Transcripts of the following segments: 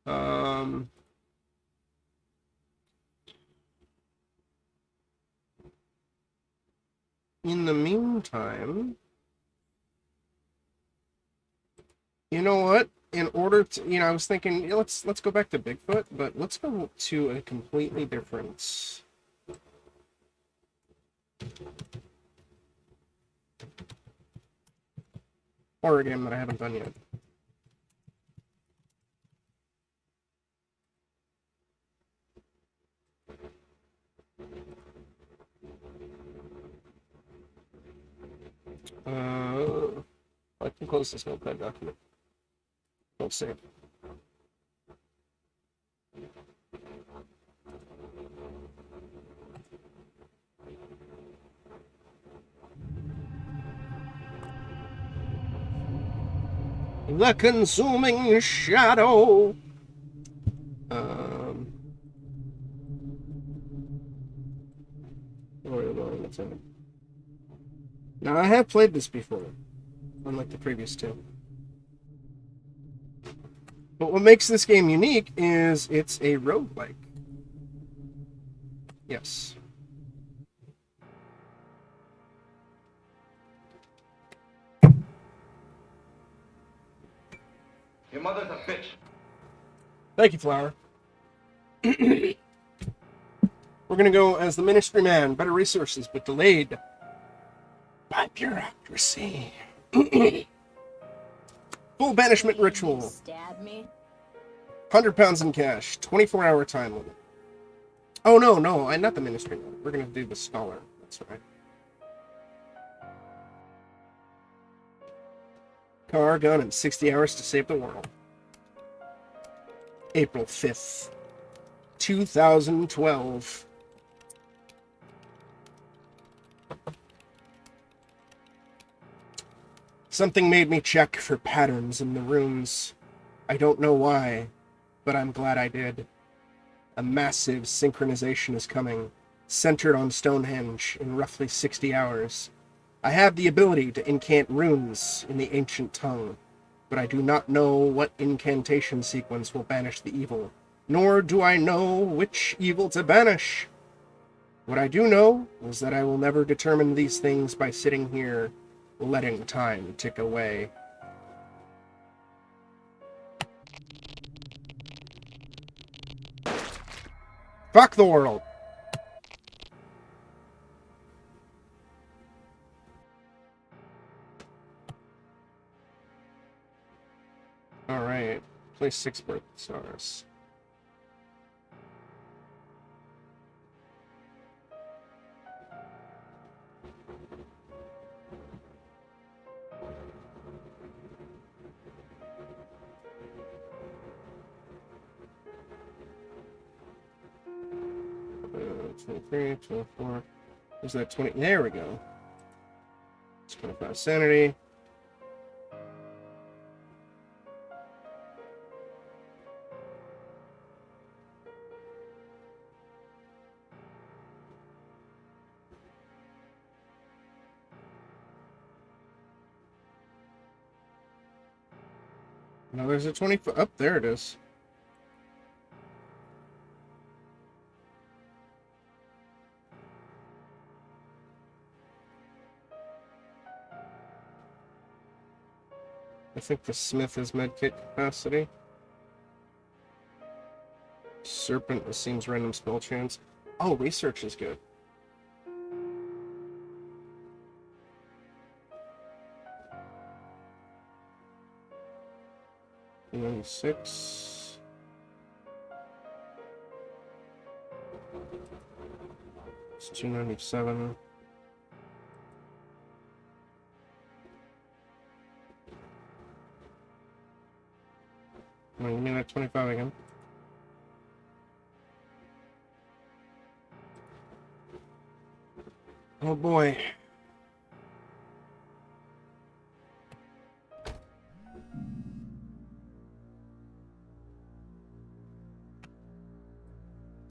Um, in the meantime, you know what? In order to, I was thinking, yeah, let's go back to Bigfoot, but let's go to a completely different horror game that I haven't done yet. I can close this notepad document. Don't save. The consuming shadow. Now I have played this before, unlike the previous two. But what makes this game unique is it's a roguelike. Yes. Your mother's a bitch. Thank you, Flower. We're gonna go as the Ministry Man. Better resources, but delayed by bureaucracy. Full banishment ritual. Stab me. £100 in cash. 24-hour time limit. Oh no, not the Ministry Man. We're gonna do the Scholar. That's right. Car, gun, and 60 hours to save the world. April 5th, 2012. Something made me check for patterns in the runes. I don't know why, but I'm glad I did. A massive synchronization is coming, centered on Stonehenge in roughly 60 hours. I have the ability to incant runes in the ancient tongue, but I do not know what incantation sequence will banish the evil, nor do I know which evil to banish. What I do know is that I will never determine these things by sitting here letting time tick away. Fuck the world! Alright, place 6 birth stars. Uh, 23, 24. Is that 20? There we go. 25 sanity. Now there's a 20. Up there it is. I think the Smith is medkit capacity. Serpent assumes random spell chance. Oh, research is good. $96. It's $297. Come on, give me that 25 again. Oh boy.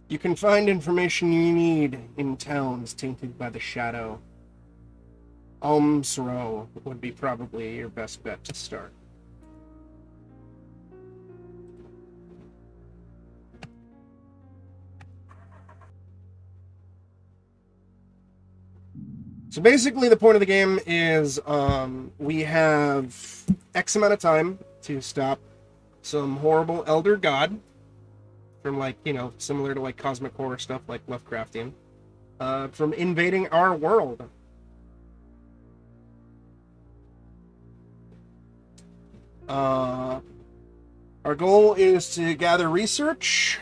You can find information you need in towns tainted by the shadow. Alms Row would be probably your best bet to start. So basically the point of the game is we have X amount of time to stop some horrible elder god from, like, you know, similar to like cosmic horror stuff like Lovecraftian, from invading our world. Our goal is to gather research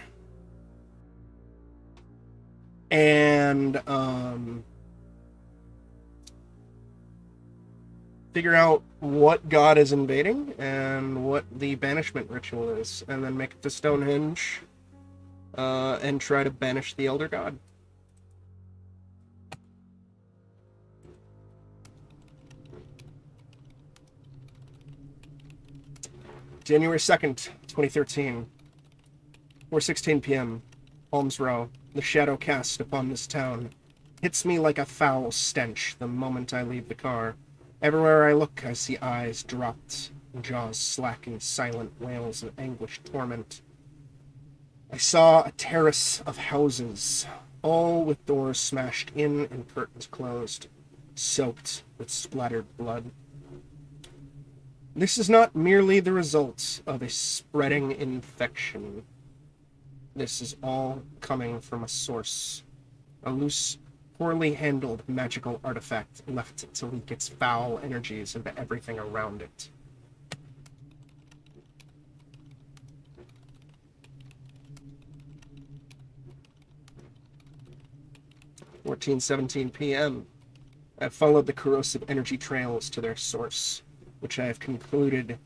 and figure out what god is invading and what the banishment ritual is, and then make it to Stonehenge and try to banish the elder god. January 2nd, 2013, 4:16 p.m., Holmes Row. The shadow cast upon this town hits me like a foul stench the moment I leave the car. Everywhere I look, I see eyes dropped, jaws slack in silent wails of anguished torment. I saw a terrace of houses, all with doors smashed in and curtains closed, soaked with splattered blood. This is not merely the result of a spreading infection. This is all coming from a source. A loose, poorly handled magical artifact left to leak its foul energies into everything around it. (14:17 p.m.) I've followed the corrosive energy trails to their source, which I have concluded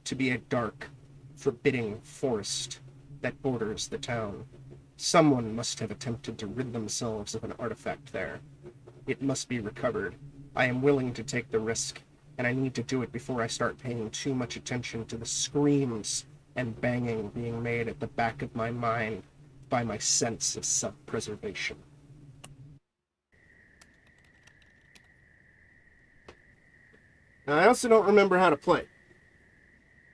to be a dark, forbidding forest that borders the town. Someone must have attempted to rid themselves of an artifact there. It must be recovered. I am willing to take the risk, and I need to do it before I start paying too much attention to the screams and banging being made at the back of my mind by my sense of self-preservation. I also don't remember how to play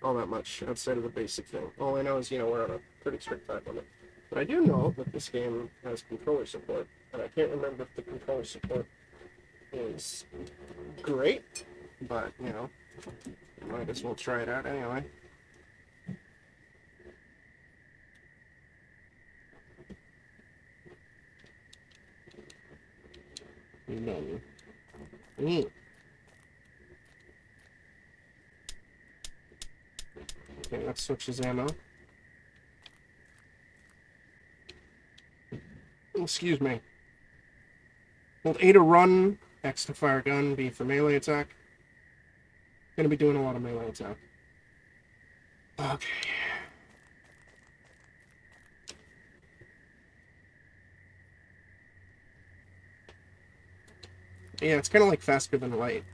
all that much outside of the basic thing. All I know is, we're on a pretty strict time limit. But I do know that this game has controller support, and I can't remember if the controller support is great, but, might as well try it out anyway. None. Okay, that switches ammo. Excuse me. Hold A to run, X to fire gun, B for melee attack. Gonna be doing a lot of melee attack. Okay. Yeah, it's kind of like faster than light.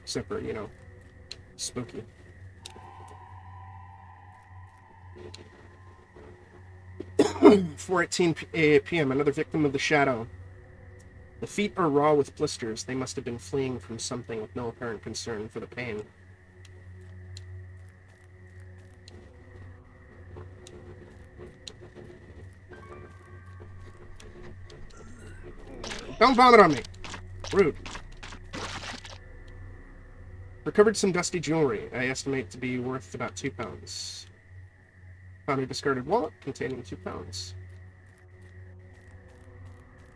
Except for, spooky. (4:18 p.m. Another victim of the shadow. The feet are raw with blisters. They must have been fleeing from something with no apparent concern for the pain. Don't vomit on me! Rude. Recovered some dusty jewelry. I estimate to be worth about £2. Found a discarded wallet containing £2.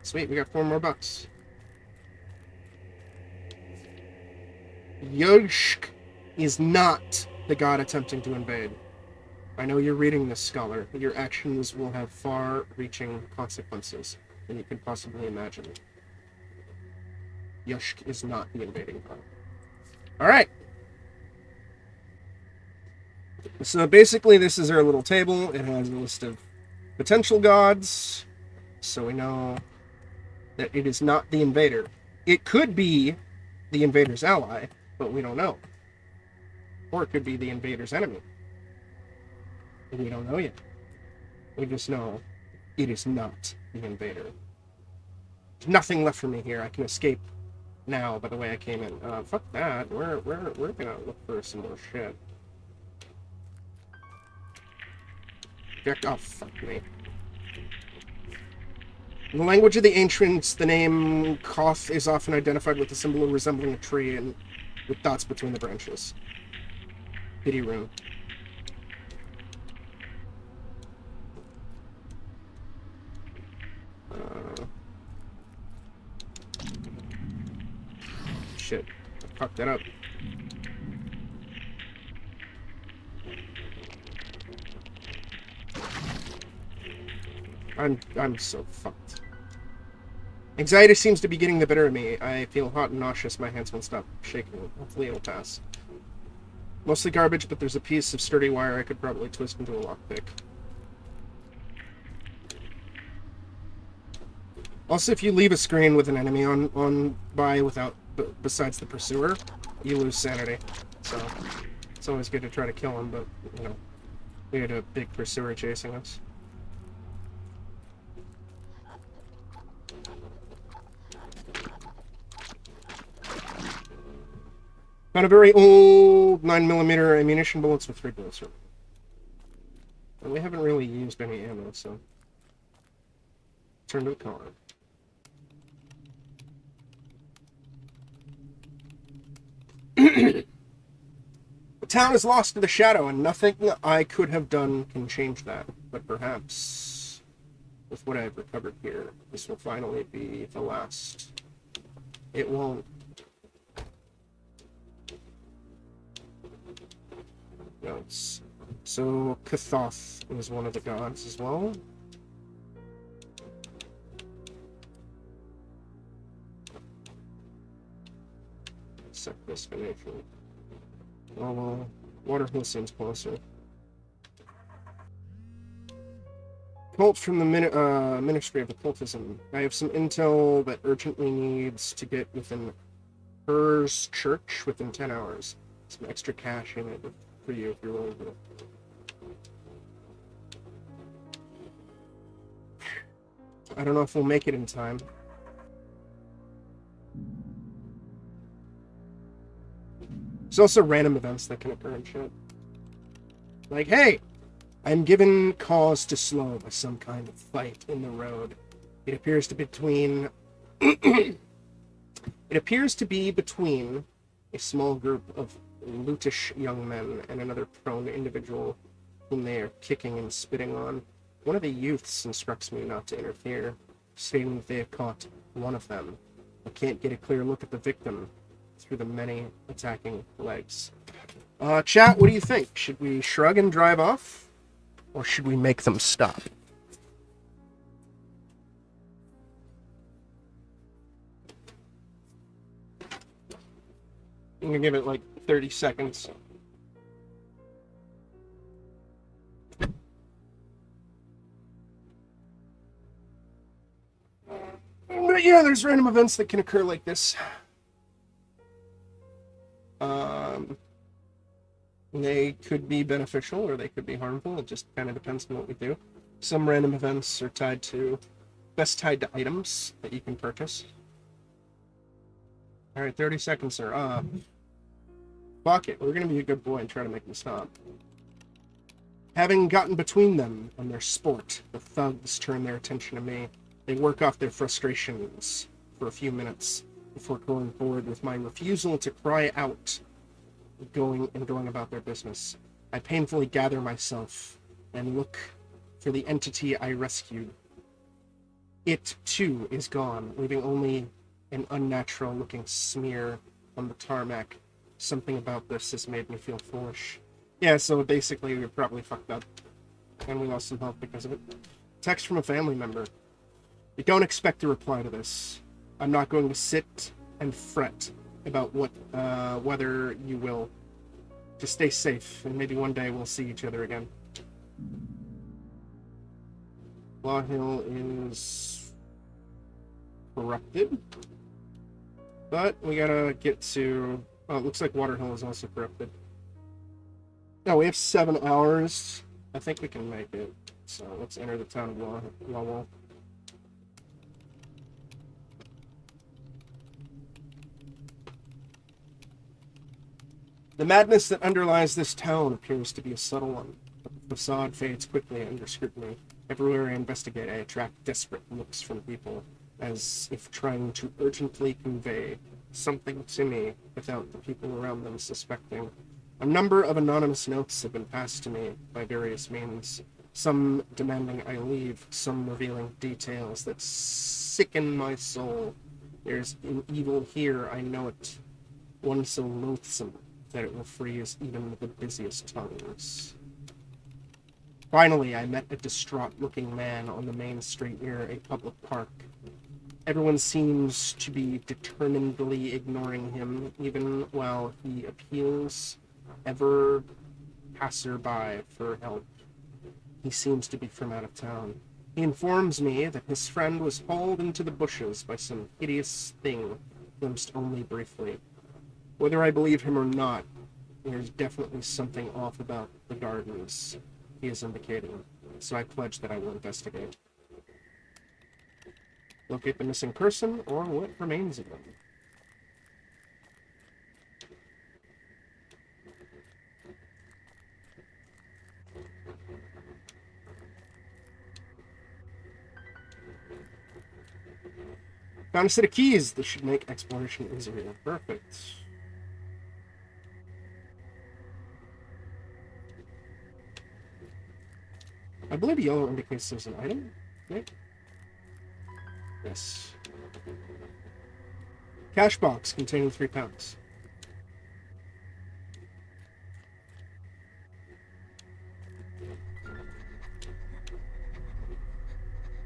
Sweet, we got $4 more. Yoshk is not the god attempting to invade. I know you're reading this, scholar. Your actions will have far-reaching consequences than you could possibly imagine. Yoshk is not the invading god. Alright. So basically this is our little table. It has a list of potential gods. So we know that it is not the invader. It could be the invader's ally, but we don't know. Or it could be the invader's enemy. We don't know yet. We just know it is not the invader. There's nothing left for me here. I can escape now by the way I came in. Fuck that. We're gonna look for some more shit. Oh, fuck me. In the language of the ancients, the name Koth is often identified with a symbol resembling a tree and with dots between the branches. Pity rune. Shit. I fucked that up. I'm so fucked. Anxiety seems to be getting the better of me. I feel hot and nauseous. My hands won't stop shaking. Hopefully it'll pass. Mostly garbage, but there's a piece of sturdy wire I could probably twist into a lockpick. Also, if you leave a screen with an enemy on by without besides the pursuer, you lose sanity. So it's always good to try to kill him, but you know, we had a big pursuer chasing us. Found a very old 9mm ammunition bullets with 3 bullets. And we haven't really used any ammo, so turn to the car. The town is lost to the shadow, and nothing I could have done can change that. But perhaps, with what I've recovered here, this will finally be the last. It won't. Notes. So, Kathoth is one of the gods as well. Set destination. Well, Waterhill seems closer. Cult from the Ministry of Occultism. I have some intel that urgently needs to get within Hers Church within 10 hours. Some extra cash in it for you if you're willing to. I don't know if we'll make it in time. There's also random events that can occur and shit. Like, hey, I'm given cause to slow by some kind of fight in the road. It appears to be between a small group of lutish young men and another prone individual whom they are kicking and spitting on. One of the youths instructs me not to interfere, stating that they have caught one of them. I can't get a clear look at the victim through the many attacking legs. Chat, what do you think? Should we shrug and drive off? Or should we make them stop? I'm gonna give it like 30 seconds. But yeah, there's random events that can occur like this. They could be beneficial or they could be harmful. It just kind of depends on what we do. Some random events are tied to items that you can purchase. Alright, 30 seconds, sir. Fuck it. We're gonna be a good boy and try to make them stop. Having gotten between them on their sport, the thugs turn their attention to me. They work off their frustrations for a few minutes before going forward with my refusal to cry out, going about their business. I painfully gather myself and look for the entity I rescued. It, too, is gone, leaving only an unnatural-looking smear on the tarmac. Something about this has made me feel foolish. Yeah, so basically we probably fucked up. And we lost some health because of it. Text from a family member. You don't expect a reply to this. I'm not going to sit and fret about whether you will. Just stay safe, and maybe one day we'll see each other again. Law Hill is corrupted. But we gotta get to... Oh, it looks like Waterhill is also corrupted. No, we have 7 hours. I think we can make it. So let's enter the town of Lawwell. The madness that underlies this town appears to be a subtle one, but the facade fades quickly under scrutiny. Everywhere I investigate, I attract desperate looks from people, as if trying to urgently convey something to me without the people around them suspecting. A number of anonymous notes have been passed to me by various means, some demanding I leave, some revealing details that sicken my soul. There's an evil here, I know it, one so loathsome that it will freeze even the busiest tongues. Finally, I met a distraught-looking man on the main street near a public park. Everyone seems to be determinedly ignoring him, even while he appeals ever passerby for help. He seems to be from out of town. He informs me that his friend was hauled into the bushes by some hideous thing, glimpsed only briefly. Whether I believe him or not, there's definitely something off about the gardens he is indicating, so I pledge that I will investigate. Locate the missing person, or what remains of them. Found a set of keys. This should make exploration easier. Perfect. I believe yellow indicates there's an item. Right? Yes. Cash box containing £3.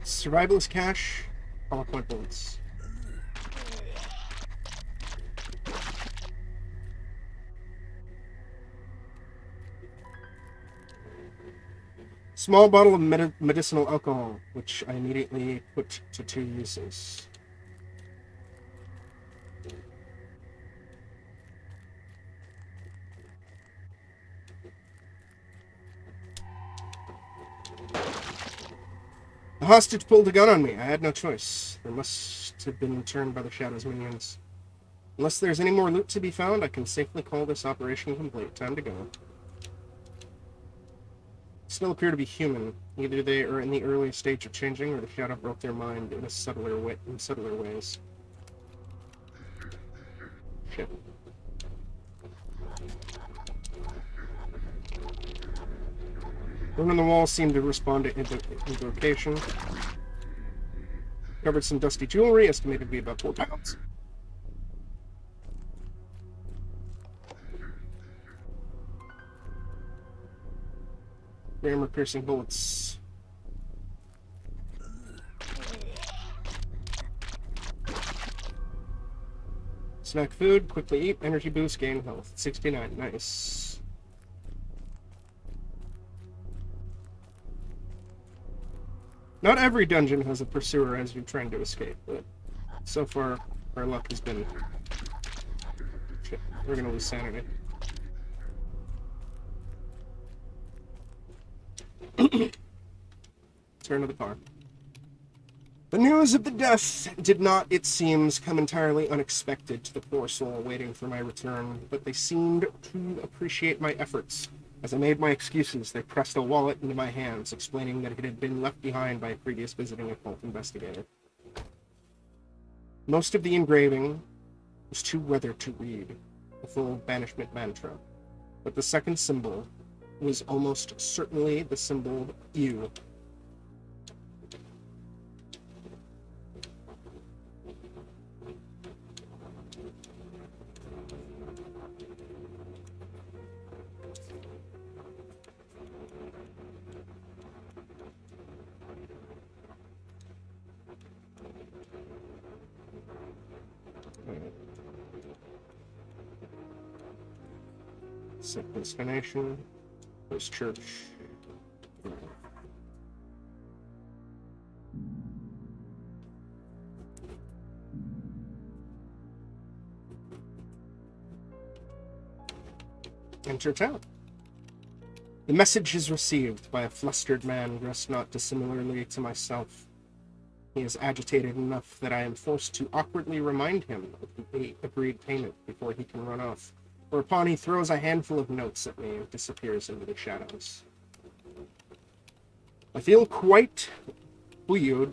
Survivalist cash. Hollow point bullets. Small bottle of medicinal alcohol, which I immediately put to 2 uses. The hostage pulled a gun on me. I had no choice. They must have been turned by the Shadow's minions. Unless there's any more loot to be found, I can safely call this operation complete. Time to go. Still appear to be human. Either they are in the early stage of changing, or the Shadow broke their mind in subtler ways. Shit. Women on the wall seem to respond to invocation. Covered some dusty jewelry, estimated to be about £4. Armor-piercing bullets. Snack food, quickly eat, energy boost, gain health. 69, nice. Not every dungeon has a pursuer as you're trying to escape, but so far our luck has been... Shit, we're gonna lose sanity. Turn to the car. The news of the death did not, it seems, come entirely unexpected to the poor soul waiting for my return, but they seemed to appreciate my efforts. As I made my excuses, they pressed a wallet into my hands, explaining that it had been left behind by a previous visiting occult investigator. Most of the engraving was too weathered to read, the full banishment mantra, but the second symbol was almost certainly the symbol U. Set destination. This church. Enter town. The message is received by a flustered man dressed not dissimilarly to myself. He is agitated enough that I am forced to awkwardly remind him of the agreed payment before he can run off, whereupon he throws a handful of notes at me and disappears into the shadows. I feel quite buoyed,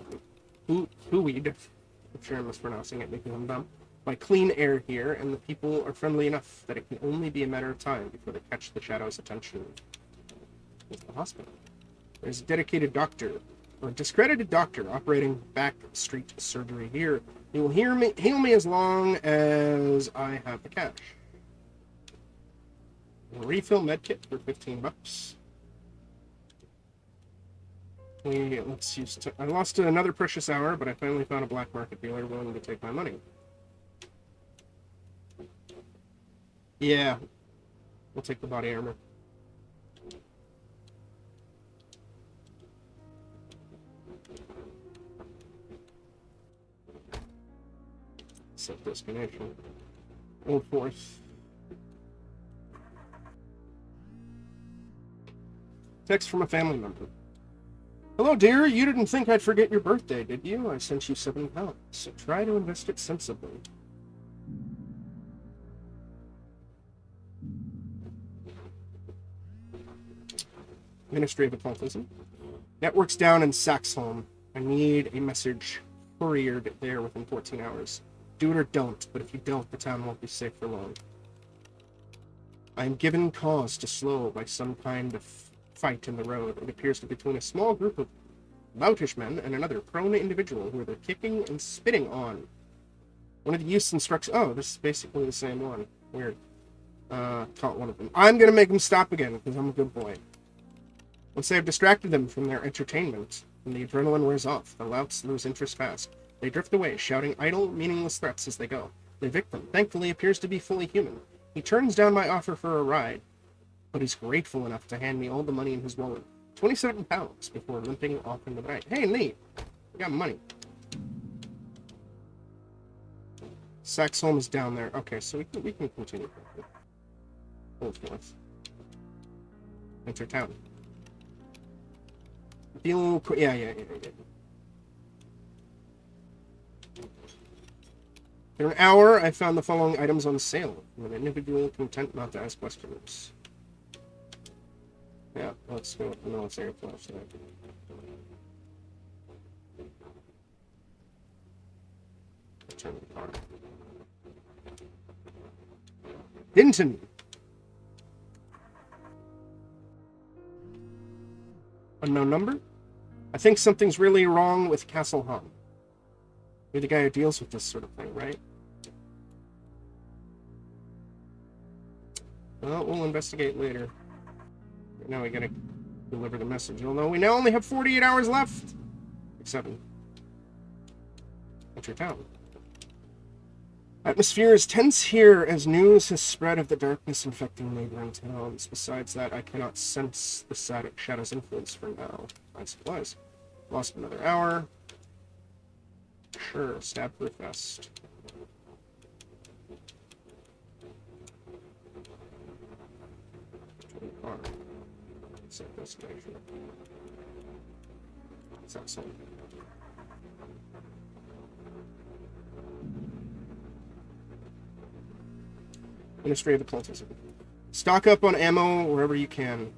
buoyed, I'm sure I'm mispronouncing it because I'm dumb, by clean air here, and the people are friendly enough that it can only be a matter of time before they catch the Shadow's attention. It's the hospital. There's a dedicated doctor, or a discredited doctor, operating back street surgery here. He will heal me as long as I have the cash. A refill medkit for $15. Let's use. I lost another precious hour, but I finally found a black market dealer willing to take my money. Yeah, we'll take the body armor. Set destination. Old Force. Text from a family member. Hello, dear. You didn't think I'd forget your birthday, did you? I sent you £7, so try to invest it sensibly. Ministry of Occultism. Network's down in Saxholm. I need a message couriered there within 14 hours. Do it or don't, but if you don't, the town won't be safe for long. I am given cause to slow by some kind of fight in the road. It appears to be between a small group of loutish men and another prone individual who are kicking and spitting on. One of the youths instructs... Oh, this is basically the same one. Weird. Caught one of them. I'm gonna make them stop again, because I'm a good boy. Once they have distracted them from their entertainment, and the adrenaline wears off, the louts lose interest fast. They drift away, shouting idle, meaningless threats as they go. The victim, thankfully, appears to be fully human. He turns down my offer for a ride, but is grateful enough to hand me all the money in his wallet. £27 before limping off into the night. Hey, Lee, we got money. Saxholm is down there. Okay, so we can continue. Old Forth. Enter town. Yeah. In an hour, I found the following items on sale. I'm an individual content not to ask questions. Yeah, let's go with the military flashlight. Turn the car. Hinton! Unknown number? I think something's really wrong with Castle Hum. You're the guy who deals with this sort of thing, right? Well, we'll investigate later. Right now we gotta deliver the message. Although we now only have 48 hours left. 7. Enter town. Atmosphere is tense here as news has spread of the darkness infecting neighboring towns. Besides that, I cannot sense the Shadow's influence for now. Find supplies. Lost another hour. Sure, stab-proof vest. Set destination. Saxholm. Ministry of Occultism. Stock up on ammo wherever you can.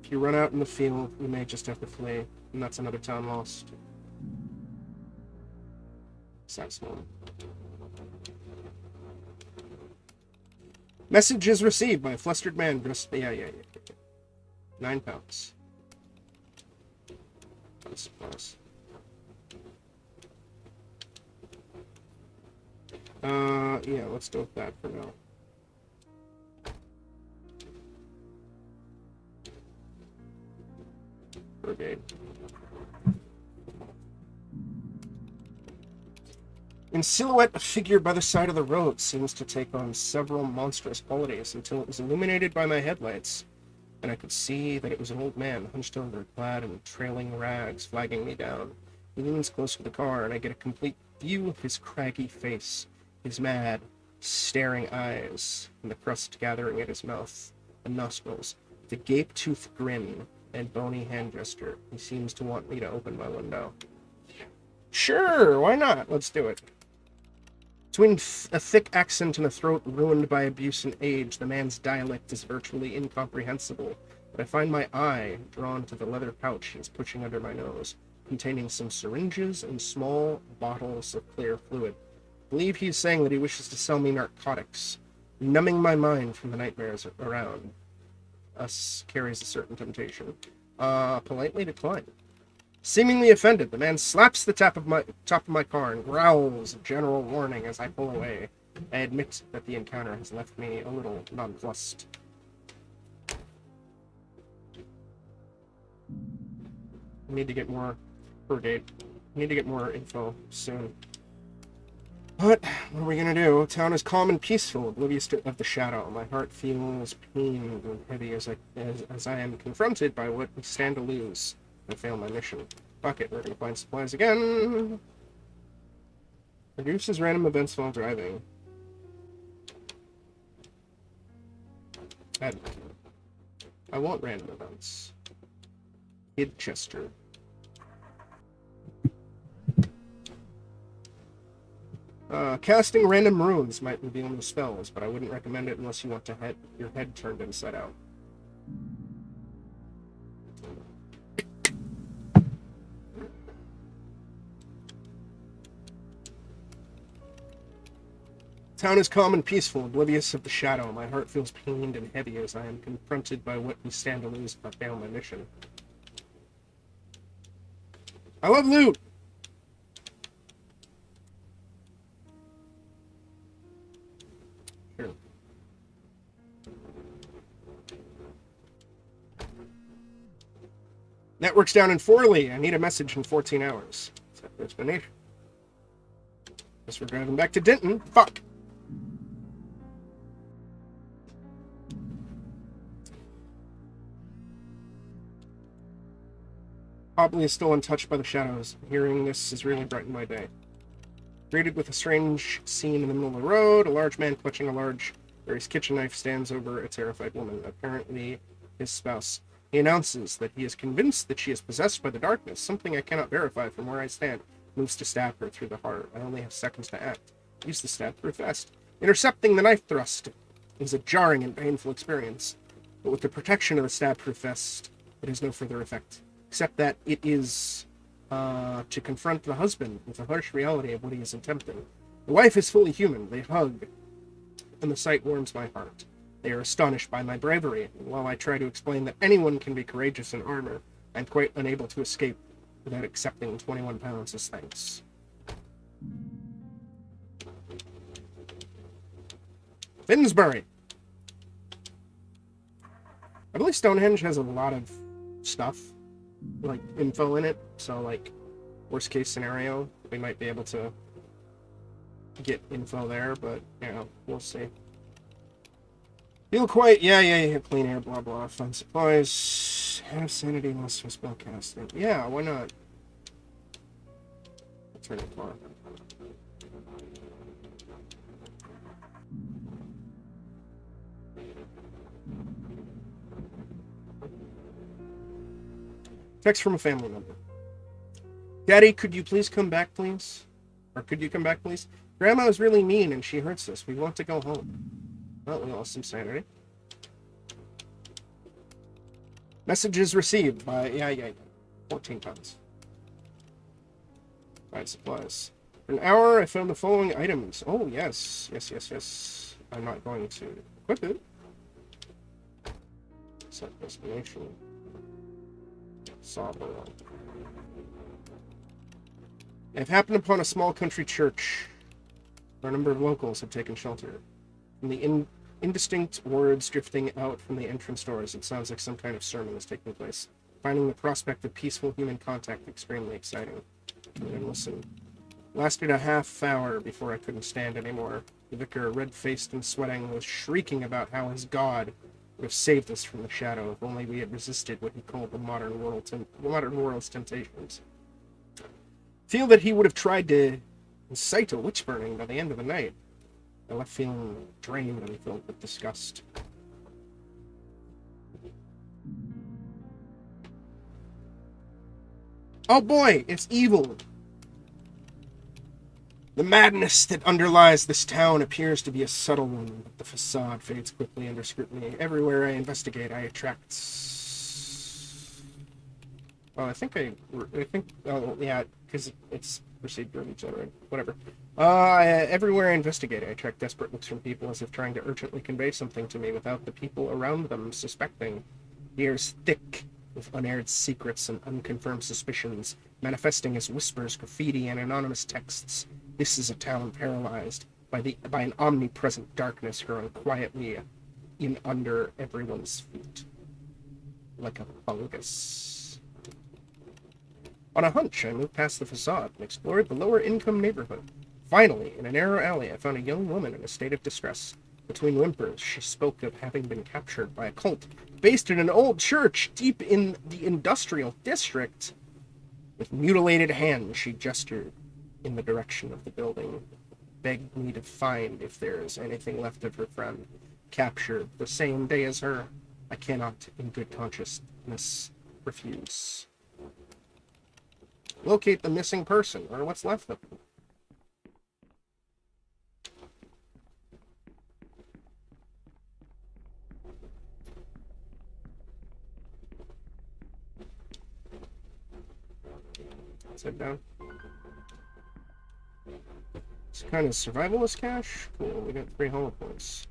If you run out in the field, you may just have to flee, and that's another town lost. Saxholm. Message is received by a flustered man dressed... Yeah. £9. Plus. Yeah, let's go with that for now. Brigade. In silhouette, a figure by the side of the road seems to take on several monstrous qualities until it was illuminated by my headlights, and I could see that it was an old man, hunched over, clad in trailing rags, flagging me down. He leans close to the car, and I get a complete view of his craggy face, his mad, staring eyes, and the crust gathering at his mouth and nostrils, the gape-toothed grin and bony hand gesture. He seems to want me to open my window. Sure, why not? Let's do it. Between a thick accent and a throat ruined by abuse and age, the man's dialect is virtually incomprehensible, but I find my eye drawn to the leather pouch he's pushing under my nose, containing some syringes and small bottles of clear fluid. I believe he's saying that he wishes to sell me narcotics, numbing my mind from the nightmares around us carries a certain temptation. Politely decline. Seemingly offended, the man slaps the top of my car and growls a general warning as I pull away. I admit that the encounter has left me a little nonplussed. I need to get more brigade. I need to get more info soon. But what are we gonna do? Town is calm and peaceful, oblivious of the shadow. My heart feels pained and heavy as I am confronted by what we stand to lose. I fail my mission. Fuck it, we're gonna find supplies again. Reduces random events while driving. I want random events. Idchester. Casting random runes might reveal new spells, but I wouldn't recommend it unless you want to your head turned inside out. Town is calm and peaceful, oblivious of the shadow. My heart feels pained and heavy as I am confronted by what we stand to lose if I fail my mission. I love loot! Sure. Network's down in Forley. I need a message in 14 hours. Set for explanation. Guess we're driving back to Denton. Fuck! Hobley is still untouched by the shadows. Hearing this has really brightened my day. Greeted with a strange scene in the middle of the road, a large man clutching a large Mary's kitchen knife stands over a terrified woman, apparently his spouse. He announces that he is convinced that she is possessed by the darkness, something I cannot verify from where I stand. Moves to stab her through the heart. I only have seconds to act. Use the stab through fast. Intercepting the knife thrust is a jarring and painful experience, but with the protection of the stab-proof vest, it has no further effect. Except that it is to confront the husband with the harsh reality of what he is attempting. The wife is fully human. They hug, and the sight warms my heart. They are astonished by my bravery, and while I try to explain that anyone can be courageous in armor, I'm quite unable to escape without accepting 21 pounds as thanks. Finsbury! I believe Stonehenge has a lot of stuff, like info in it, so like worst case scenario we might be able to get info there, but you know, we'll see. Feel quite yeah, clean air, blah blah, fun supplies, have sanity, loss for spell casting. Yeah, why not? I'll turn it on. Text from a family member. Daddy, could you please come back, please? Or could you come back, please? Grandma is really mean and she hurts us. We want to go home. Well, we lost some sanity. Messages received by... Yeah. 14 pounds. Buy supplies. For an hour, I found the following items. Oh, yes. Yes. I'm not going to equip it. Set destination. I've happened upon a small country church where a number of locals have taken shelter. From the indistinct words drifting out from the entrance doors, it sounds like some kind of sermon is taking place. Finding the prospect of peaceful human contact extremely exciting. And listen. Lasted a half hour before I couldn't stand anymore. The vicar, red-faced and sweating, was shrieking about how his God would have saved us from the shadow if only we had resisted what he called the modern world's temptations. Feel that he would have tried to incite a witch burning by the end of the night. I left feeling drained and filled with disgust. Oh boy, it's evil! The madness that underlies this town appears to be a subtle one, but the facade fades quickly under scrutiny. Everywhere I investigate, I attract Oh, I think, oh, yeah, because it's procedurally generated. Whatever. Everywhere I investigate, I track desperate looks from people as if trying to urgently convey something to me without the people around them suspecting. The air is thick with unaired secrets and unconfirmed suspicions, manifesting as whispers, graffiti, and anonymous texts. This is a town paralyzed by an omnipresent darkness growing quietly in under everyone's feet, like a fungus. On a hunch, I moved past the facade and explored the lower-income neighborhood. Finally, in a narrow alley, I found a young woman in a state of distress. Between whimpers, she spoke of having been captured by a cult based in an old church deep in the industrial district. With mutilated hands, she gestured in the direction of the building, begged me to find if there is anything left of her friend, captured the same day as her. I cannot, in good consciousness, refuse. Locate the missing person, or what's left of them. Sit down. It's kind of survivalist cache. Cool, we got 3 hollow points.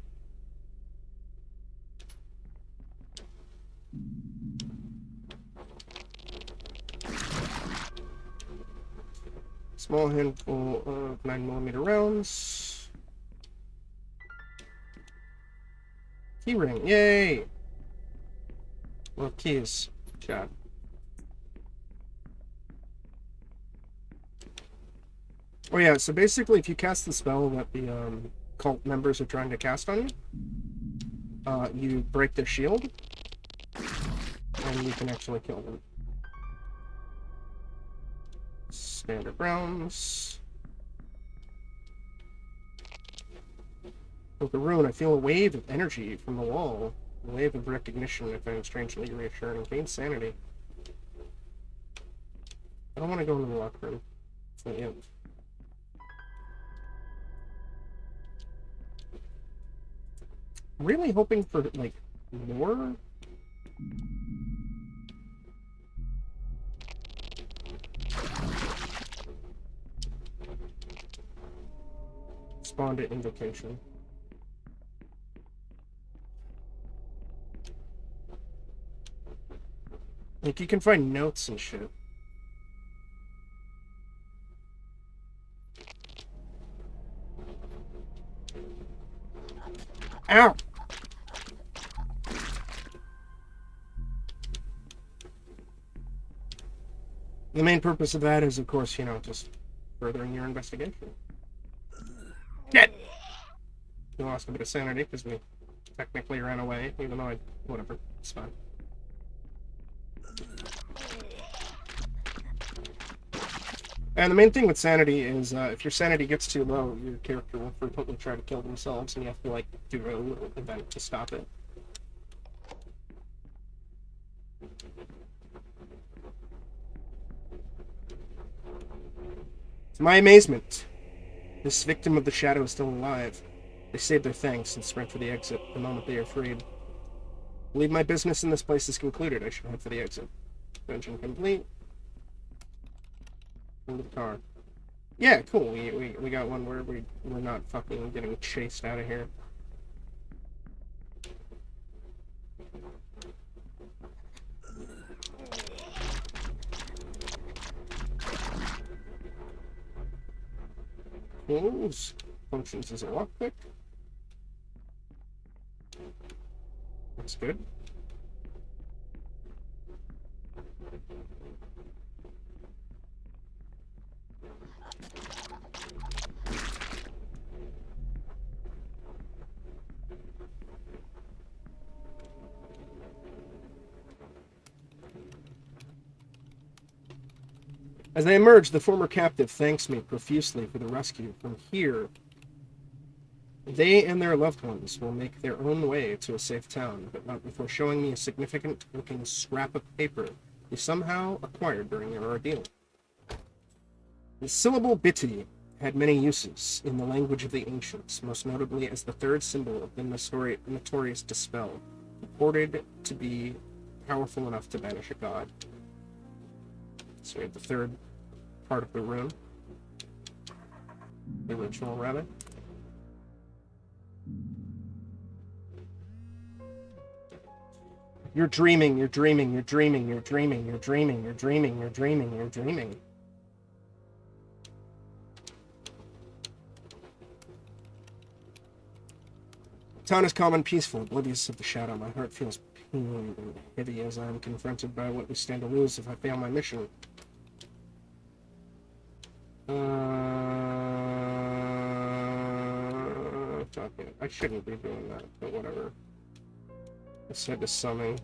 Small handful of 9mm rounds. Keyring, yay! Well, keys. Chat. Oh yeah, so basically if you cast the spell that the cult members are trying to cast on you, you break their shield, and you can actually kill them. Standard rounds. With the rune, I feel a wave of energy from the wall. A wave of recognition I find strangely reassuring. Gain sanity. I don't want to go into the locker room. It's the end. I'm really hoping for, like, more. Spawned at invocation. Like, you can find notes and shit. Ow! The main purpose of that is, of course, you know, just furthering your investigation. Dead! We lost a bit of sanity because we technically ran away, even though whatever, it's fine. And the main thing with sanity is, if your sanity gets too low, your character will frequently try to kill themselves, and you have to, like, do a little event to stop it. To my amazement, this victim of the shadow is still alive. They save their thanks and sprint for the exit the moment they are freed. I believe my business in this place is concluded. I should head for the exit. Dungeon complete. Into the car. Yeah, cool. We got one where we're not fucking getting chased out of here. Close. Functions as a lockpick. That's good. As I emerge, the former captive thanks me profusely for the rescue. From here, they and their loved ones will make their own way to a safe town, but not before showing me a significant-looking scrap of paper they somehow acquired during their ordeal. The syllable biti had many uses in the language of the ancients, most notably as the third symbol of the notorious Dispel, purported to be powerful enough to banish a god. So we have the third part of the room. The original, rather. You're dreaming, you're dreaming, you're dreaming, you're dreaming, you're dreaming, you're dreaming, you're dreaming, you're dreaming. Town is calm and peaceful, oblivious of the shadow. My heart feels pain and heavy as I am confronted by what we stand to lose if I fail my mission. I shouldn't be doing that, but whatever. I said to summon.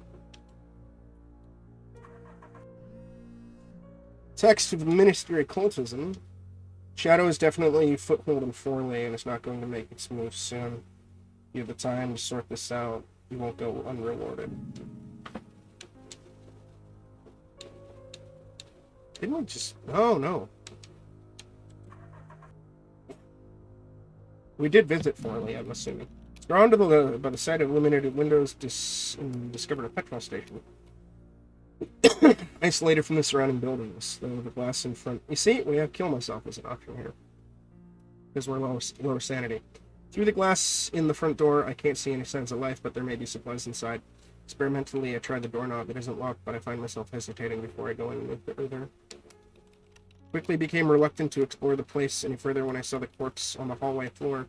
Text of the Ministry of Cultism. Shadow is definitely foothold in Forley and is not going to make its move soon. You have the time to sort this out. You won't go unrewarded. Didn't we just... Oh, no. We did visit Forley, I'm assuming. Drawn to by the sight of illuminated windows, discovered a petrol station. Isolated from the surrounding buildings, though the glass in front... You see, we have kill myself as an option here. Because we're lower sanity. Through the glass in the front door, I can't see any signs of life, but there may be supplies inside. Experimentally, I tried the doorknob. It isn't locked, but I find myself hesitating before I go in any further. Quickly became reluctant to explore the place any further when I saw the corpse on the hallway floor.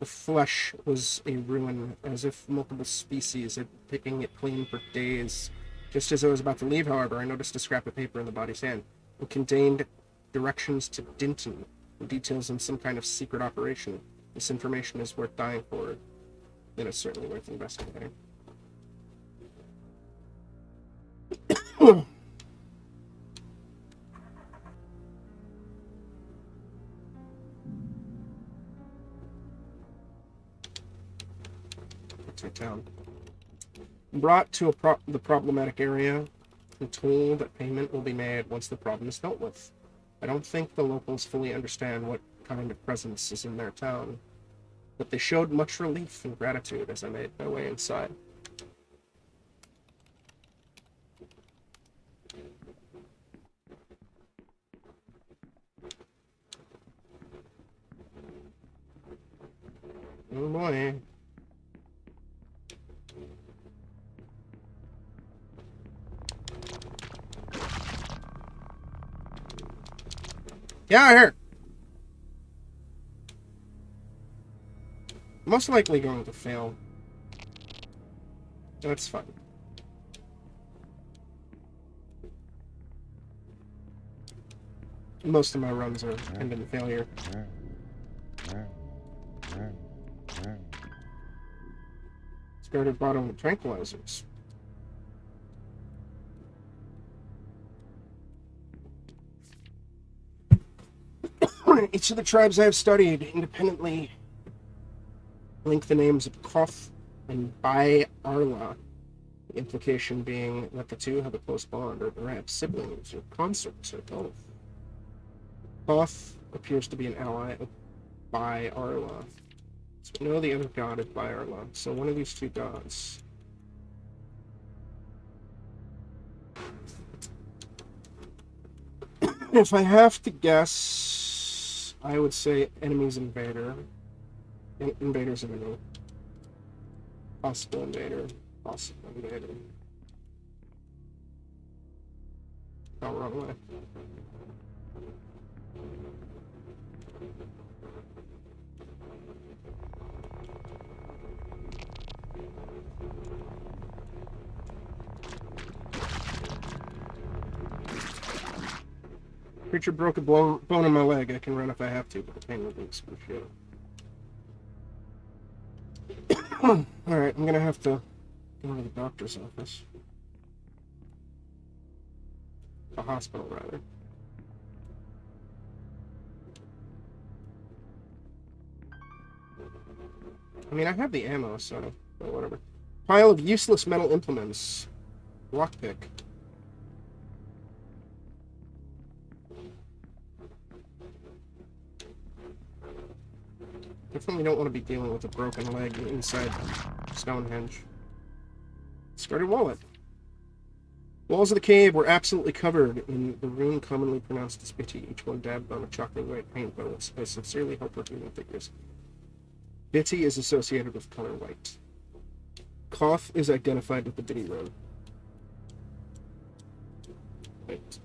The flesh was a ruin, as if multiple species had picking it clean for days. Just as I was about to leave, however, I noticed a scrap of paper in the body's hand. It contained directions to Dinton, and details on some kind of secret operation. This information is worth dying for, and it's certainly worth investigating. Town. Brought to the problematic area and told that payment will be made once the problem is dealt with. I don't think the locals fully understand what kind of presence is in their town, but they showed much relief and gratitude as I made my way inside. Oh boy. Get out of here! Most likely going to fail. That's fine. Most of my runs are end in failure. Discarded bottle of tranquilizers. Each of the tribes I have studied independently link the names of Koth and Bai Arla, the implication being that the two have a close bond, or perhaps siblings, or consorts, or both. Koth appears to be an ally of Bai Arla. So we know the other god is Bai Arla, so one of these two gods. If I have to guess, I would say enemy's invader. Invader's enemy. Possible invader. Possible invader. Oh, wrong way. Creature broke a bone in my leg. I can run if I have to, but the pain will be excruciating. Alright, I'm gonna have to go to the doctor's office. The hospital, rather. I mean, I have the ammo, so but whatever. Pile of useless metal implements. Lockpick. Definitely don't want to be dealing with a broken leg inside Stonehenge. Discarded wallet. Walls of the cave were absolutely covered in the rune commonly pronounced as bitty, each one dabbed on a chocolate white paint bullets by sincerely helpful human figures. Bitty is associated with color white. Koth is identified with the bitty rune. Right.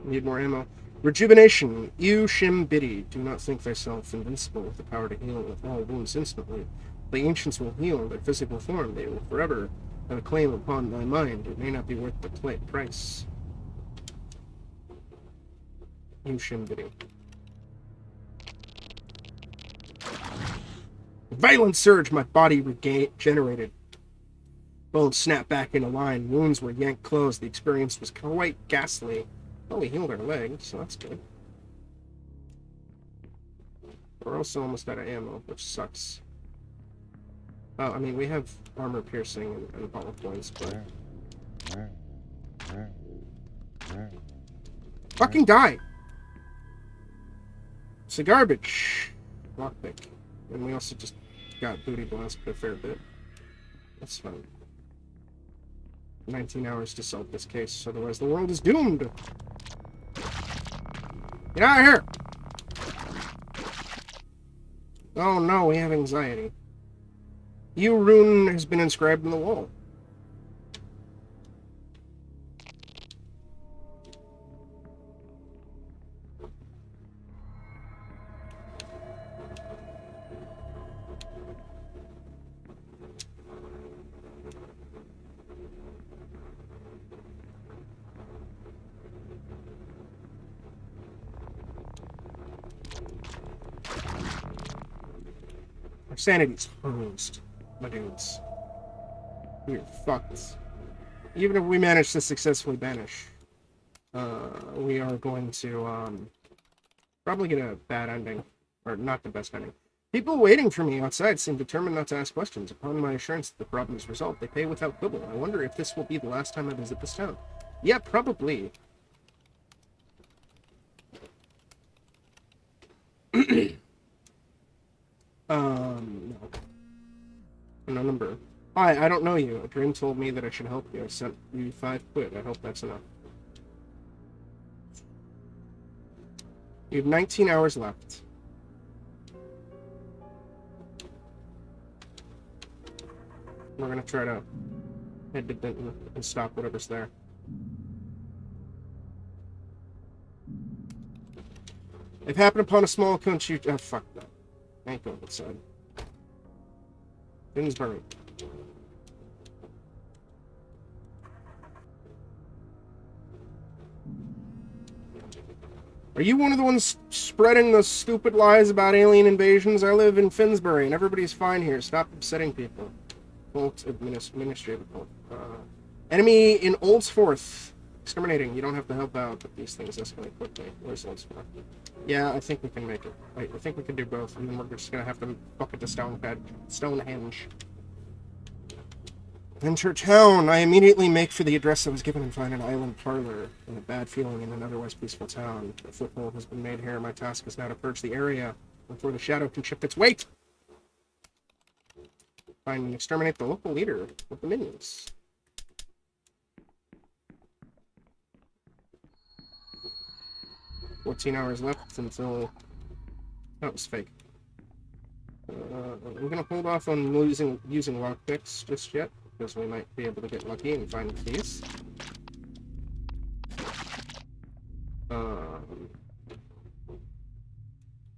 Need more ammo. Rejuvenation. You, Shim Biddy, do not think thyself invincible with the power to heal with all wounds instantly. The ancients will heal their physical form. They will forever have a claim upon thy mind. It may not be worth the price. You, Shim Biddy. Violent surge. My body regenerated. Bones snapped back into line. Wounds were yanked closed. The experience was quite ghastly. Oh, we healed our leg, so that's good. We're also almost out of ammo, which sucks. Oh, I mean, we have armor piercing and hollow points, but... Fucking die! It's a garbage. Lockpick. And we also just got booty blasted a fair bit. That's fine. 19 hours to solve this case, otherwise the world is doomed! Get out of here! Oh no, we have anxiety. You rune has been inscribed in the wall. Our sanity's hosed, my dudes. We're fucked. Even if we manage to successfully banish, we are going to probably get a bad ending. Or not the best ending. People waiting for me outside seem determined not to ask questions. Upon my assurance that the problem is resolved, they pay without quibble. I wonder if this will be the last time I visit this town. Yeah, probably. No. No number. Hi, I don't know you. A dream told me that I should help you. I sent you 5 quid. I hope that's enough. You have 19 hours left. We're gonna try to head to Denton and stop whatever's there. I've happened upon a small country... Oh, fuck that. I ain't going inside. Finsbury. Are you one of the ones spreading the stupid lies about alien invasions? I live in Finsbury, and everybody's fine here. Stop upsetting people. Bolt administrative. Enemy in Oldsforth. Exterminating. You don't have to help out, but these things escalate quickly. Where's Oldsforth? Yeah, I think we can make it. Wait, I think we can do both, and then we're just gonna have to bucket to Stonehenge. Enter town. I immediately make for the address I was given and find an island parlor and a bad feeling in an otherwise peaceful town. A foothold has been made here. My task is now to purge the area before the shadow can shift its weight. Find and exterminate the local leader of the minions. $14 hours left until... That was fake. We're gonna hold off on using lockpicks just yet, because we might be able to get lucky and find keys.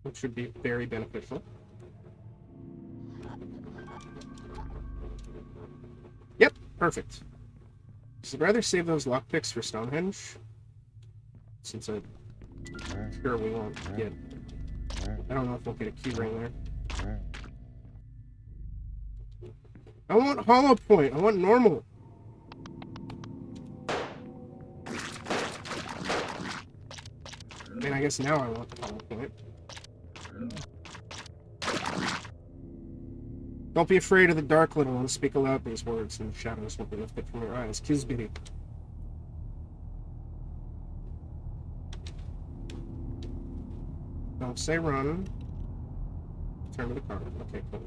Which would be very beneficial. Yep, perfect. So I'd rather save those lockpicks for Stonehenge, since I'm sure we won't get I don't know if we'll get a key ring there. I want hollow point. I want normal. I mean, I guess now I want the hollow point. Don't be afraid of the dark, little one. Speak aloud these words, and the shadows will be lifted from your eyes. Kisbiri. Don't say run. Turn to the car. Okay, cool.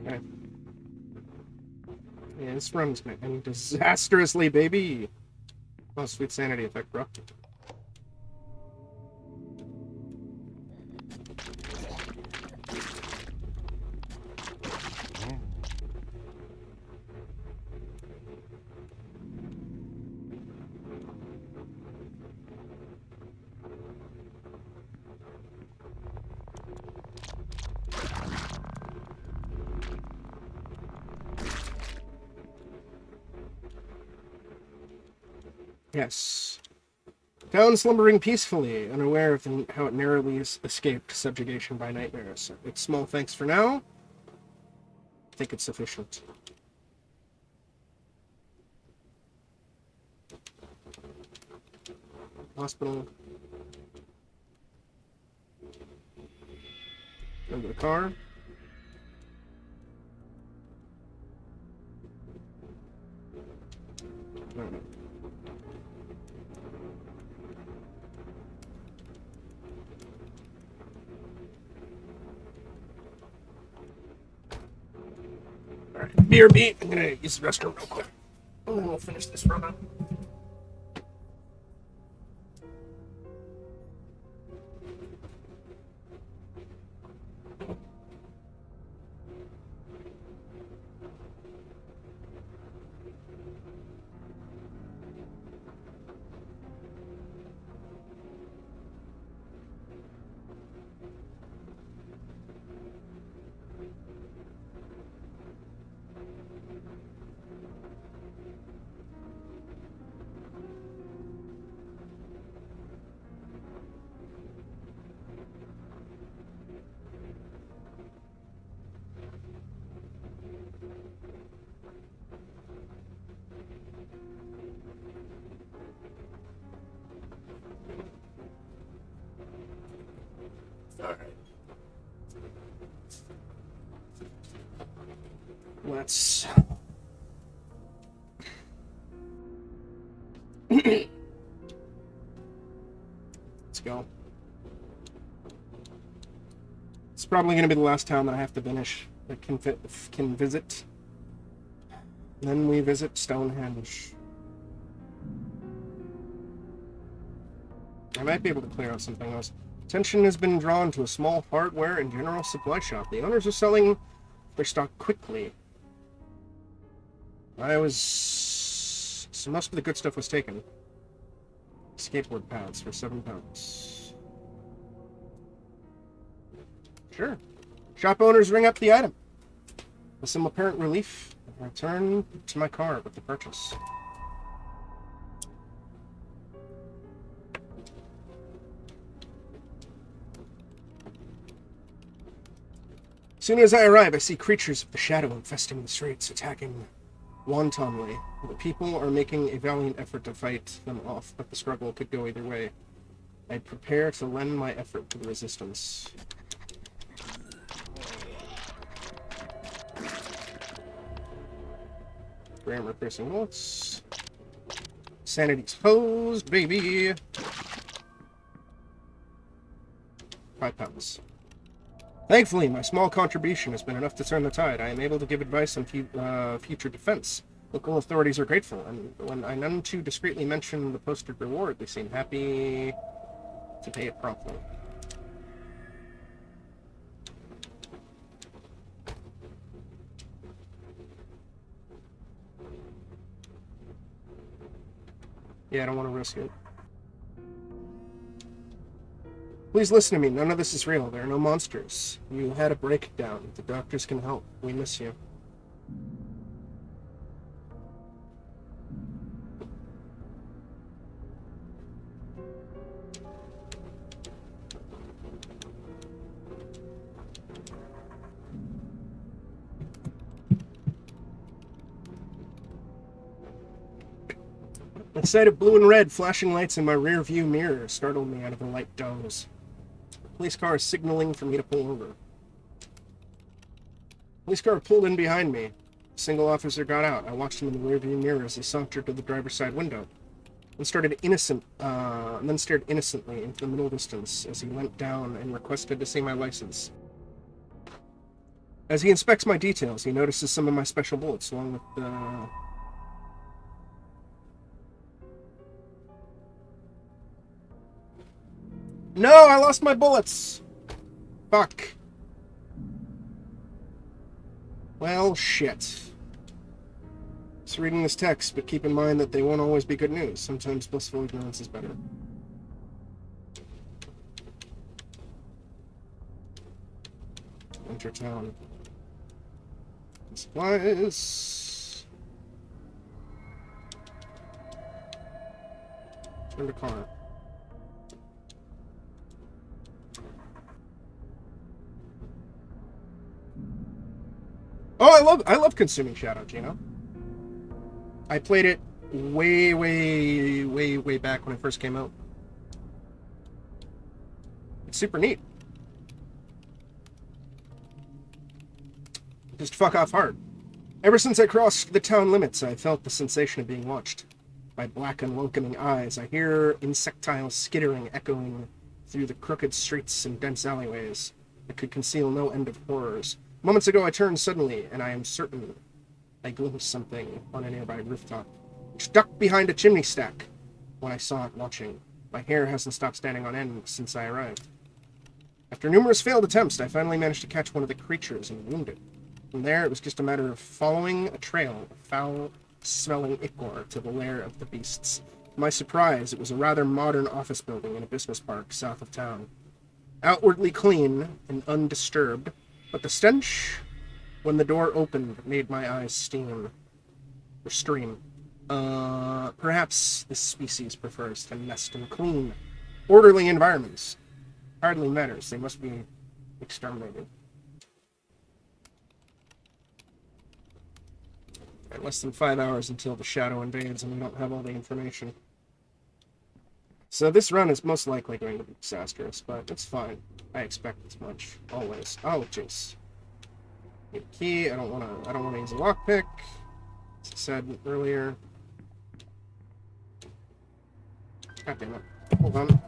Okay. Yeah, this run's gonna end disastrously, baby. Oh, sweet sanity effect, bro. Yes. Down slumbering peacefully, unaware of how it narrowly escaped subjugation by nightmares. It's small thanks for now. I think it's sufficient. Hospital. Go to the car. Alright. BRB. I'm gonna use the restroom real quick. And then we'll finish this run up. Alright. Let's... Let's go. It's probably going to be the last town that I have to finish, that can visit. Then we visit Stonehenge. I might be able to clear out something else. Attention has been drawn to a small hardware and general supply shop. The owners are selling their stock quickly. So most of the good stuff was taken. Skateboard pads for £7. Sure. Shop owners ring up the item. With some apparent relief, I return to my car with the purchase. As soon as I arrive, I see creatures of the shadow infesting the streets, attacking wantonly. The people are making a valiant effort to fight them off, but the struggle could go either way. I prepare to lend my effort to the resistance. Grammar piercing notes. Sanity's posed, baby. £5. Thankfully, my small contribution has been enough to turn the tide. I am able to give advice on future defense. Local authorities are grateful, and when I none too discreetly mention the posted reward, they seem happy to pay it promptly. Yeah, I don't want to risk it. Please listen to me. None of this is real. There are no monsters. You had a breakdown. The doctors can help. We miss you. The sight of blue and red flashing lights in my rear view mirror startled me out of a light doze. The police car is signaling for me to pull over. The police car pulled in behind me. A single officer got out. I watched him in the rear view mirror as he sauntered to the driver's side window. And stared innocently into the middle distance as he leant down and requested to see my license. As he inspects my details, he notices some of my special bullets along with No, I lost my bullets! Fuck. Well, shit. Just reading this text, but keep in mind that they won't always be good news. Sometimes blissful ignorance is better. Enter town. Supplies. Turn the car. Oh, I love consuming Shadow, Gino. I played it way back when it first came out. It's super neat. Just fuck off hard. Ever since I crossed the town limits, I felt the sensation of being watched. By black and welcoming eyes, I hear insectile skittering echoing through the crooked streets and dense alleyways that could conceal no end of horrors. Moments ago, I turned suddenly, and I am certain I glimpsed something on a nearby rooftop, stuck behind a chimney stack. When I saw it watching, my hair hasn't stopped standing on end since I arrived. After numerous failed attempts, I finally managed to catch one of the creatures and wound it. From there, it was just a matter of following a trail of foul-smelling ichor to the lair of the beasts. To my surprise, it was a rather modern office building in a business park south of town. Outwardly clean and undisturbed, but the stench, when the door opened, made my eyes steam. Or stream. Perhaps this species prefers to nest in clean, orderly environments. Hardly matters. They must be exterminated. And less than 5 hours until the shadow invades, and we don't have all the information. So this run is most likely going to be disastrous, but it's fine. I expect as much. Always. Oh, jeez. Need a key. I don't want to use a lockpick. As I said earlier. God damn it. Hold on.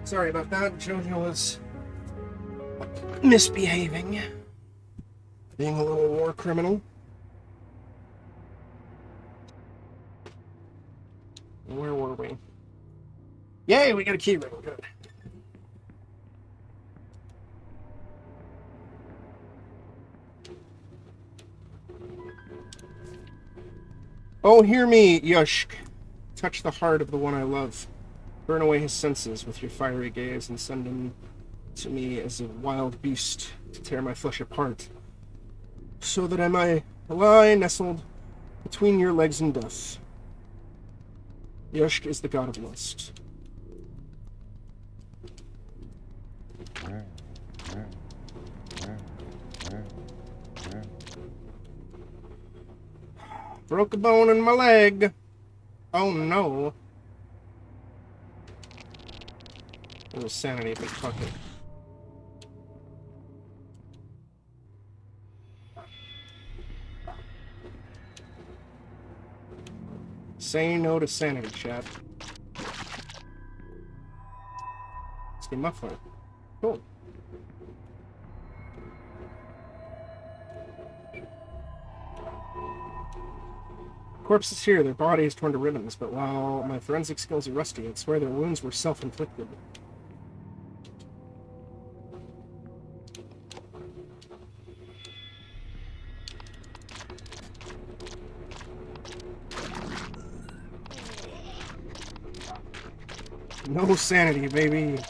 Sorry about that. Jojo was misbehaving. Being a little war criminal. Where were we? Yay, we got a key ring. Good. Oh, hear me, Yushk. Touch the heart of the one I love. Burn away his senses with your fiery gaze and send him to me as a wild beast to tear my flesh apart, so that I might lie nestled between your legs in death. Yushk is the god of lust. Broke a bone in my leg. Oh no. It was sanity, but fuck it. Say no to sanity, chat. It's the muffler. Cool. Corpses here, their bodies torn to ribbons, but while my forensic skills are rusty, I'd swear their wounds were self-inflicted. No sanity, baby.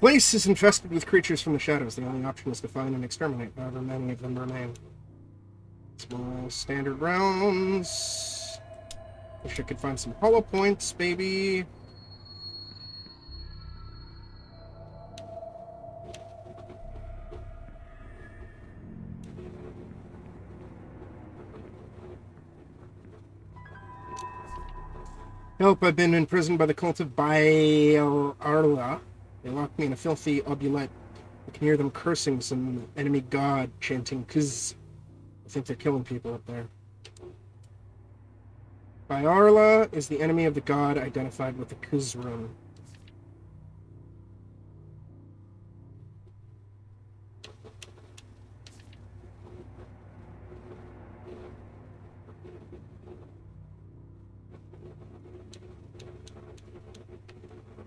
Place is infested with creatures from the shadows. The only option is to find and exterminate, however many of them remain. Small standard rounds. Wish I could find some hollow points, baby. Help, I've been imprisoned by the cult of Baal Arla. They locked me in a filthy obulette. I can hear them cursing some enemy god, chanting Kz. I think they're killing people up there. Baarla is the enemy of the god identified with the Kz rune.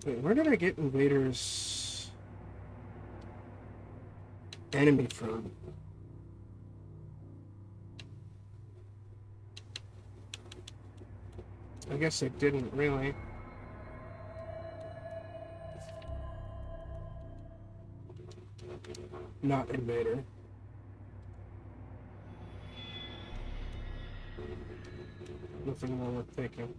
Wait, where did I get Invader's enemy from? I guess I didn't really. Not Invader. Nothing more worth taking.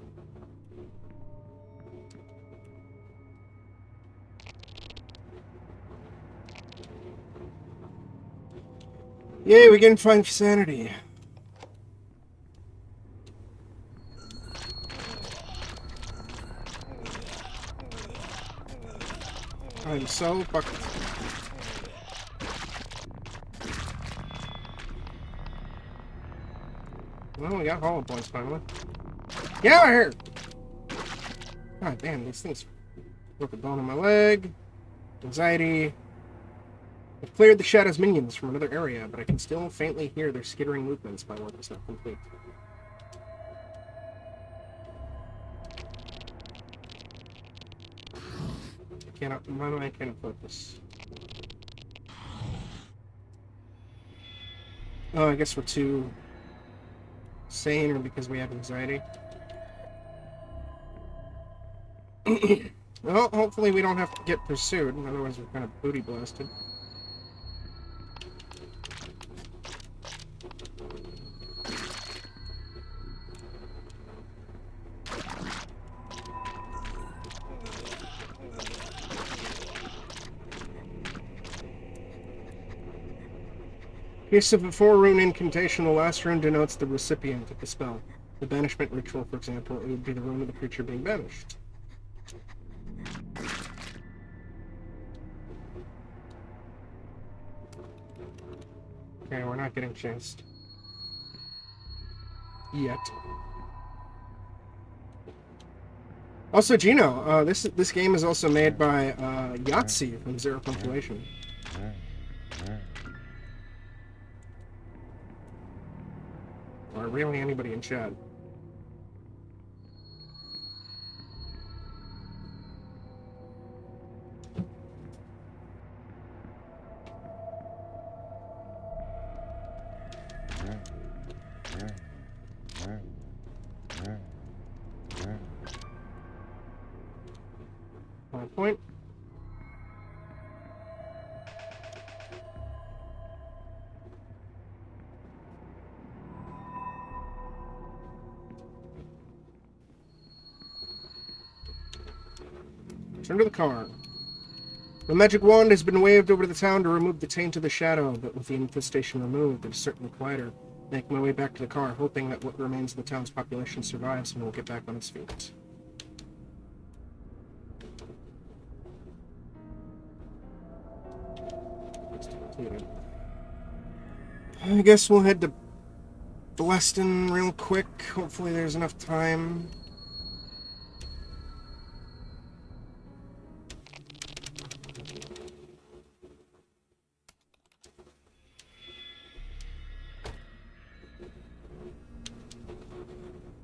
Yay, we can find sanity. I'm so fucking... Well, we got hollow points finally. Get out of here! God damn, these things broke a bone in my leg. Anxiety. I've cleared the Shadow's minions from another area, but I can still faintly hear their skittering movements. My work is not complete. Why do I can't focus? Oh, I guess we're too sane, or because we have anxiety. Well, hopefully we don't have to get pursued, otherwise we're kind of booty blasted. Case of a 4-rune incantation, the last rune denotes the recipient of the spell. The banishment ritual, for example, it would be the rune of the creature being banished. Okay, we're not getting chased. Yet. Also, Gino, this game is also made by Yahtzee from Zero Compilation. Or really anybody in chat. Point. Turn to the car. The magic wand has been waved over the town to remove the taint of the shadow, but with the infestation removed, it is certainly quieter. Make my way back to the car, hoping that what remains of the town's population survives and will get back on its feet. I guess we'll head to Bleston real quick. Hopefully there's enough time.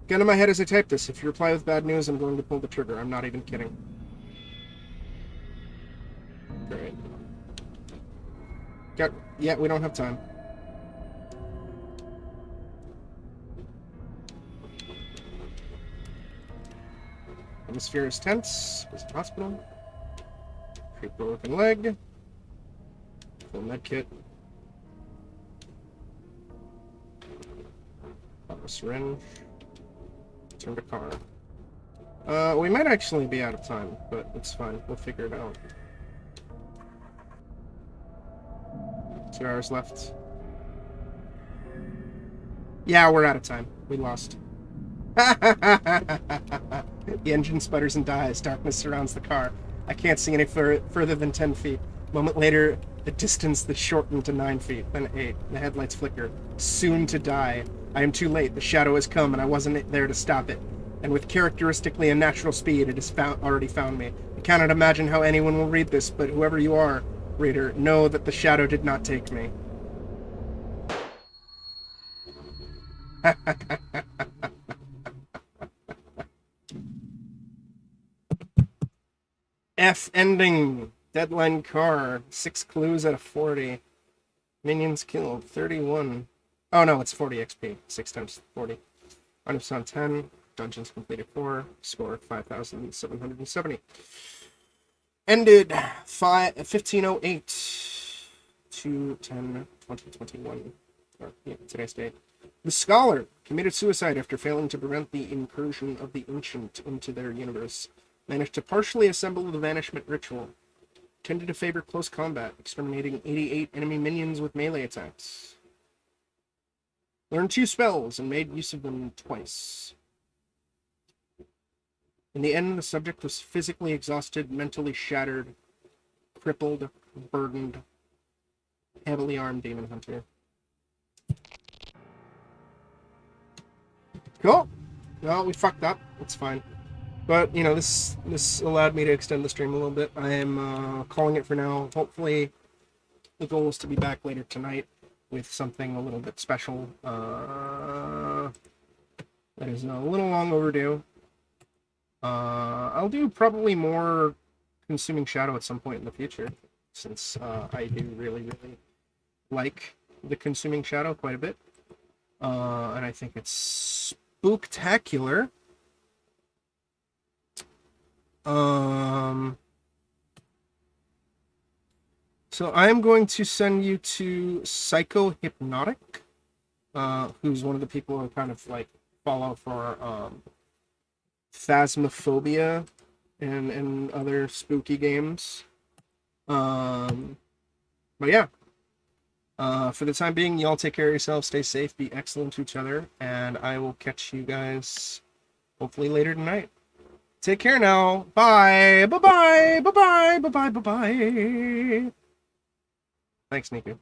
Gun in my head as I type this. If you reply with bad news, I'm going to pull the trigger. I'm not even kidding. Great. Yeah, we don't have time. Atmosphere is tense. Visit hospital. Treat broken leg. Full med kit. Pop a syringe. Turn to car. We might actually be out of time, but it's fine. We'll figure it out. 2 hours left. Yeah, we're out of time. We lost. The engine sputters and dies. Darkness surrounds the car. I can't see any further than 10 feet. A moment later, the distance that shortened to 9 feet, then 8. The headlights flicker. Soon to die. I am too late. The shadow has come, and I wasn't there to stop it. And with characteristically unnatural speed, it has already found me. I cannot imagine how anyone will read this, but whoever you are, reader, know that the shadow did not take me. F ending. Deadline car. 6 clues out of 40. Minions killed. 31. Oh no, it's 40 XP. 6 times 40. 100% 10. Dungeons completed 4. Score 5,770. Ended 1508 to 10/2021. Or, yeah, today's date. The Scholar committed suicide after failing to prevent the incursion of the Ancient into their universe. Managed to partially assemble the Vanishment Ritual. Tended to favor close combat, exterminating 88 enemy minions with melee attacks. Learned 2 spells and made use of them twice. In the end, the subject was physically exhausted, mentally shattered, crippled, burdened, heavily armed demon hunter. Cool. Well, we fucked up. It's fine. But, you know, this allowed me to extend the stream a little bit. I am calling it for now. Hopefully, the goal is to be back later tonight with something a little bit special. That is a little long overdue. I'll do probably more Consuming Shadow at some point in the future, since I do really, really like the Consuming Shadow quite a bit. And I think it's spooktacular. So I'm going to send you to Psychohypnotic, who's one of the people who kind of like follow for Phasmophobia and other spooky games. But yeah. For the time being, y'all take care of yourselves, stay safe, be excellent to each other, and I will catch you guys hopefully later tonight. Take care now. Bye. Bye-bye. Bye-bye. Bye-bye. Bye-bye. Thanks, Niku.